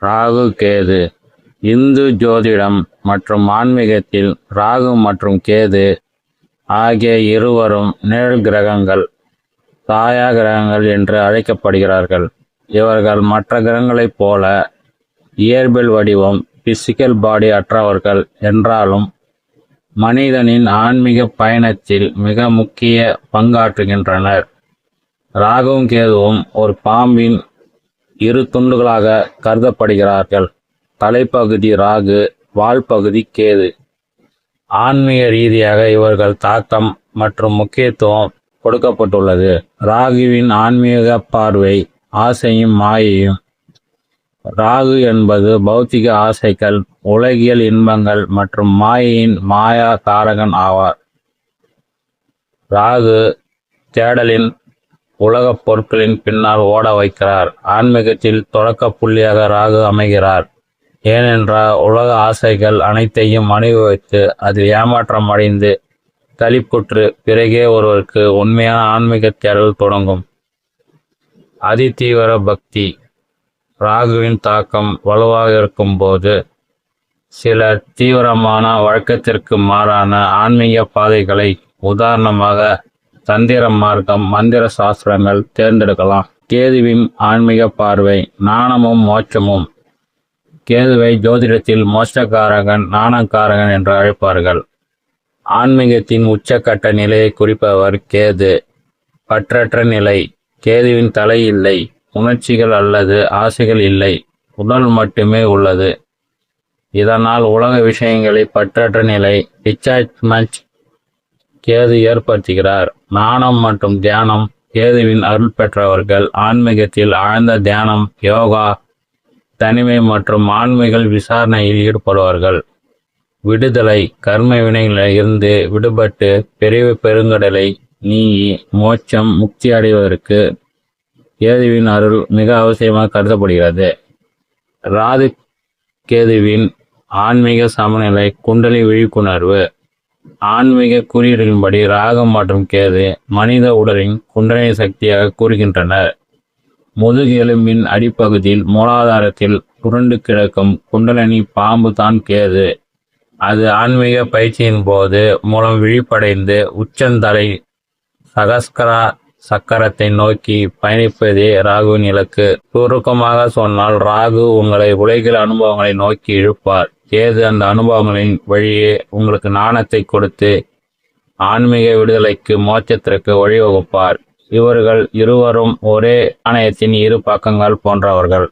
ராகு கேது. இந்து ஜோதிடம் மற்றும் ஆன்மீகத்தில் ராகு மற்றும் கேது ஆகிய இருவரும் நிழல் கிரகங்கள், சாயா கிரகங்கள் என்று அழைக்கப்படுகிறார்கள். இவர்கள் மற்ற கிரகங்களைப் போல இயற்பியல் வடிவம் பிசிக்கல் பாடி அற்றவர்கள் என்றாலும் மனிதனின் ஆன்மீக பயணத்தில் மிக முக்கிய பங்காற்றுகின்றனர். ராகுவும் கேதுவும் ஒரு பாம்பின் இரு துண்டுகளாக கருதப்படுகிறார்கள். தலைப்பகுதி ராகு, வால் பகுதி கேது. ஆன்மீக ரீதியாக இவர்கள் தாக்கம் மற்றும் முக்கியத்துவம் கொடுக்கப்பட்டுள்ளது. ராகுவின் ஆன்மீக பார்வை ஆசையும் மாயையும். ராகு என்பது பௌத்திக ஆசைகள், உலகியல் இன்பங்கள் மற்றும் மாயையின் மாயா காரகன் ஆவார். ராகு தேடலின் உலகப் பொருட்களின் பின்னால் ஓட வைக்கிறார். ஆன்மீகத்தில் தொடக்க புள்ளியாக ராகு அமைகிறார். ஏனென்றால் உலக ஆசைகள் அனைத்தையும் அனுபவித்து அதில் ஏமாற்றம் அடைந்து தளிப்புற்று பிறகே ஒருவருக்கு உண்மையான ஆன்மீக தேடல் தொடங்கும். அதிதீவிர பக்தி. ராகுவின் தாக்கம் வலுவாக இருக்கும்போது சிலர் தீவிரமான வழக்கத்திற்கு மாறான ஆன்மீக பாதைகளை, உதாரணமாக தந்திர மார்க்கம், மந்திர சாஸ்திரங்கள் தேர்ந்தெடுக்கலாம். கேதுவின் ஆன்மீக பார்வை ஞானமும் மோட்சமும். கேதுவை ஜோதிடத்தில் மோட்சக்காரகன், ஞானக்காரகன் என்று அழைப்பார்கள். ஆன்மீகத்தின் உச்சக்கட்ட நிலையை குறிப்பவர் கேது. பற்றற்ற நிலை. கேதுவின் தலை இல்லை, உணர்ச்சிகள் அல்லது ஆசைகள் இல்லை, உடல் மட்டுமே உள்ளது. இதனால் உலக விஷயங்களை பற்றற்ற நிலை, டிட்டாச்மெண்ட் கேது ஏற்படுத்துகிறார். ஞானம் மற்றும் தியானம். கேதுவின் அருள் பெற்றவர்கள் ஆன்மீகத்தில் ஆழ்ந்த தியானம், யோகா, தனிமை மற்றும் ஆன்மீக விசாரணையில் ஈடுபடுவார்கள். விடுதலை. கர்ம வினைகளில் இருந்து விடுபட்டு பிறவி பெருங்கடலை நீங்கி மோட்சம், முக்தி அடைவதற்கு கேதுவின் அருள் மிக அவசியமாக கருதப்படுகிறது. ராகு கேதுவின் ஆன்மீக சமநிலை. குண்டலி விழிப்புணர்வு. ஆன்மீக குறியீடுகளின்படி ராகு மற்றும் கேது மனித உடலின் குண்டலினி சக்தியாக கூறுகின்றனர். முதுகெலும்பின் அடிப்பகுதியில் மூலாதாரத்தில் புரண்டு கிடக்கும் குண்டலினி பாம்பு தான் கேது. அது ஆன்மீக பயிற்சியின் போது மூலம் விழிப்படைந்து உச்சந்தலை சகஸ்கரா சக்கரத்தை நோக்கி பயணிப்பதே ராகுவின் இலக்கு. சுருக்கமாக சொன்னால், ராகு உங்களை உலகில் அனுபவங்களை நோக்கி இழுப்பார். கேது அந்த அனுபவங்களின் வழியே உங்களுக்கு ஞானத்தை கொடுத்து ஆன்மீக விடுதலைக்கு, மோட்சத்திற்கு வழிவகுப்பார். இவர்கள் இருவரும் ஒரே நாணயத்தின் இரு பக்கங்கள் போன்றவர்கள்.